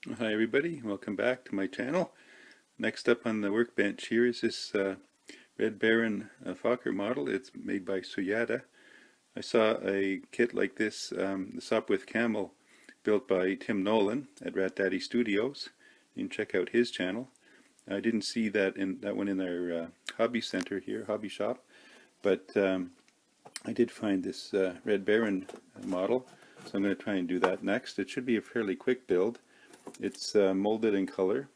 Hi everybody, welcome back to my channel. Next up on the workbench here is this Red Baron Fokker model. It's made by Suyata. I saw a kit like this, the Sopwith Camel, built by Tim Nolen at Ratdaddy Studios. You can check out his channel. I didn't see that one in our hobby center here, hobby shop, but I did find this Red Baron model, so I'm going to try and do that next. It should be a fairly quick build. It's molded in color,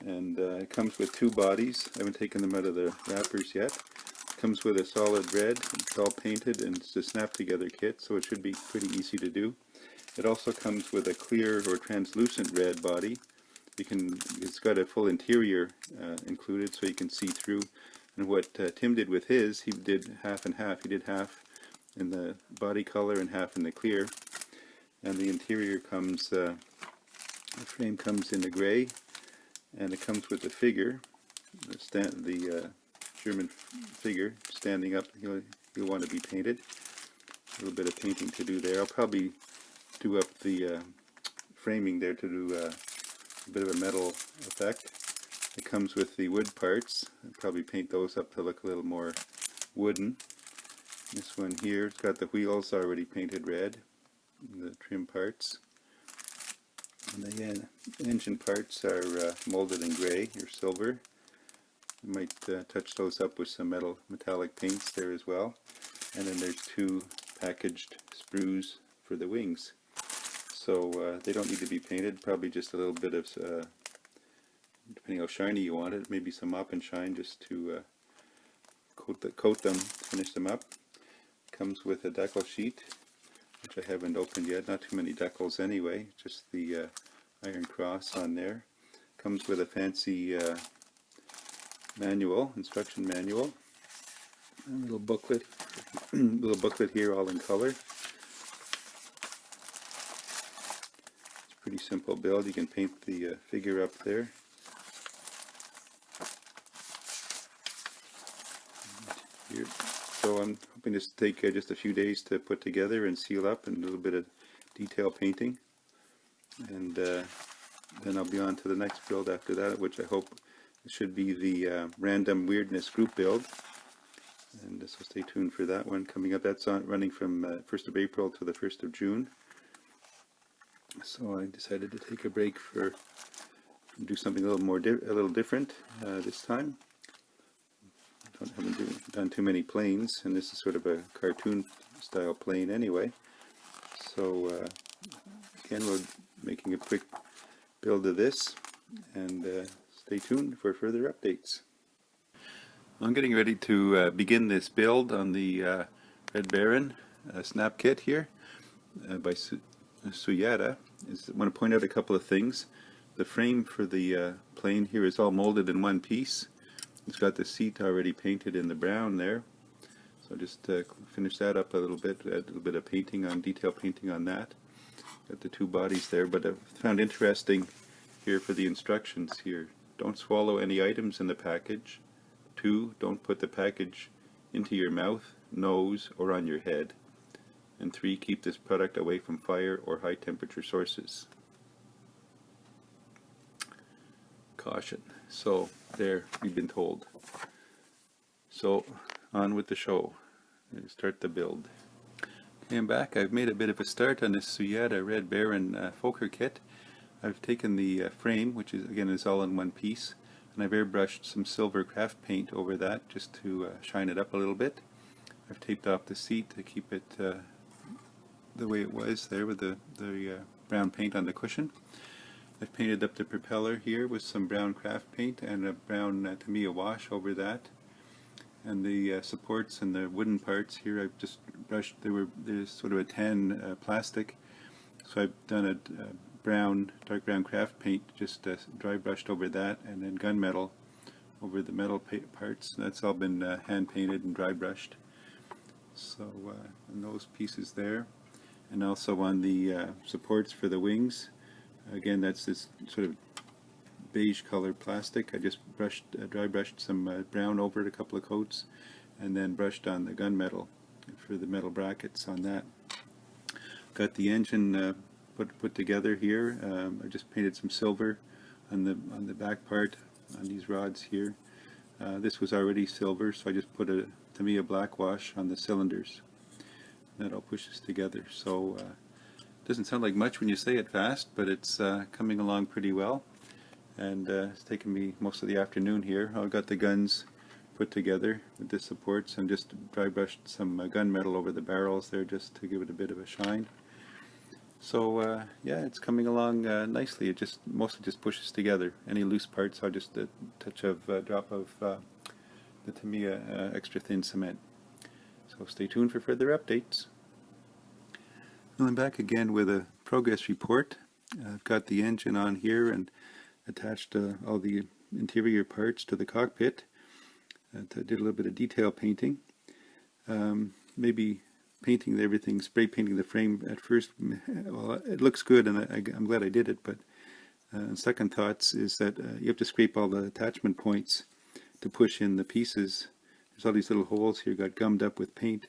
and it comes with two bodies. I haven't taken them out of the wrappers yet. It comes with a solid red. It's all painted, and it's a snap together kit, so it should be pretty easy to do. It also comes with a clear or translucent red body. It's got a full interior included, so you can see through. And what Tim did with his, he did half and half. He did half in the body color and half in the clear. And the interior comes, the frame comes in the gray, and it comes with the figure, the German figure standing up. He'll want to be painted. A little bit of painting to do there. I'll probably do up the framing there to do a bit of a metal effect. It comes with the wood parts. I'll probably paint those up to look a little more wooden. This one here, it's got the wheels already painted red, the trim parts. And the engine parts are molded in gray or silver. You might touch those up with some metallic paints there as well. And then there's two packaged sprues for the wings. So they don't need to be painted, probably just a little bit of, depending how shiny you want it, maybe some mop and shine just to coat them, finish them up. Comes with a decal sheet, which I haven't opened yet. Not too many decals anyway, just the iron cross on there. Comes with a fancy manual, instruction manual. A little booklet, here all in color. It's a pretty simple build. You can paint the figure up there. Here. So I'm hoping to take just a few days to put together and seal up, and a little bit of detail painting, and then I'll be on to the next build after that, which I hope should be the random weirdness group build, and so stay tuned for that one coming up. That's running from 1st of April to the 1st of June. So I decided to take a break and do something a little different this time. Haven't done too many planes, and this is sort of a cartoon style plane anyway. So again, we're making a quick build of this, and stay tuned for further updates. I'm getting ready to begin this build on the Red Baron snap kit here by Suyata. I want to point out a couple of things. The frame for the plane here is all molded in one piece. It's got the seat already painted in the brown there, so just finish that up a little bit, add a little bit of painting on, detail painting on that. Got the two bodies there, but I've found interesting here for the instructions here. Don't swallow any items in the package. 2, don't put the package into your mouth, nose, or on your head. And 3, keep this product away from fire or high temperature sources. Caution. So there, you've been told. So on with the show. Let's start the build. Okay, I'm back. I've made a bit of a start on this Suyata Red Baron Fokker kit. I've taken the frame, which is all in one piece, and I've airbrushed some silver craft paint over that just to shine it up a little bit. I've taped off the seat to keep it the way it was there with the brown paint on the cushion. I've painted up the propeller here with some brown craft paint and a brown Tamiya wash over that. And the supports and the wooden parts here, I've just brushed. There's sort of a tan plastic, so I've done a dark brown craft paint, just dry brushed over that, and then gunmetal over the metal parts. That's all been hand painted and dry brushed. So on those pieces there, and also on the supports for the wings. Again, that's this sort of beige color plastic. I just dry brushed some brown over it, a couple of coats, and then brushed on the gunmetal for the metal brackets on that. Got the engine put together here. I just painted some silver on the back part on these rods here. This was already silver, so I just put a Tamiya black wash on the cylinders. That all pushes together. So doesn't sound like much when you say it fast, but it's coming along pretty well. And it's taken me most of the afternoon here. I've got the guns put together with the supports and just dry brushed some gunmetal over the barrels there just to give it a bit of a shine. So yeah, it's coming along nicely. It just mostly just pushes together. Any loose parts, I'll just drop of the Tamiya Extra Thin cement. So stay tuned for further updates. Well, I'm back again with a progress report. I've got the engine on here and attached all the interior parts to the cockpit. Did a little bit of detail painting. Maybe painting everything, spray painting the frame at first, well, it looks good and I'm glad I did it, but second thoughts is that you have to scrape all the attachment points to push in the pieces. There's all these little holes here got gummed up with paint,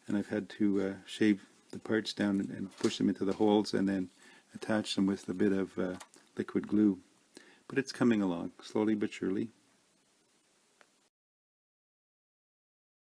and I've had to shave the parts down and push them into the holes and then attach them with a bit of liquid glue. But it's coming along, slowly but surely.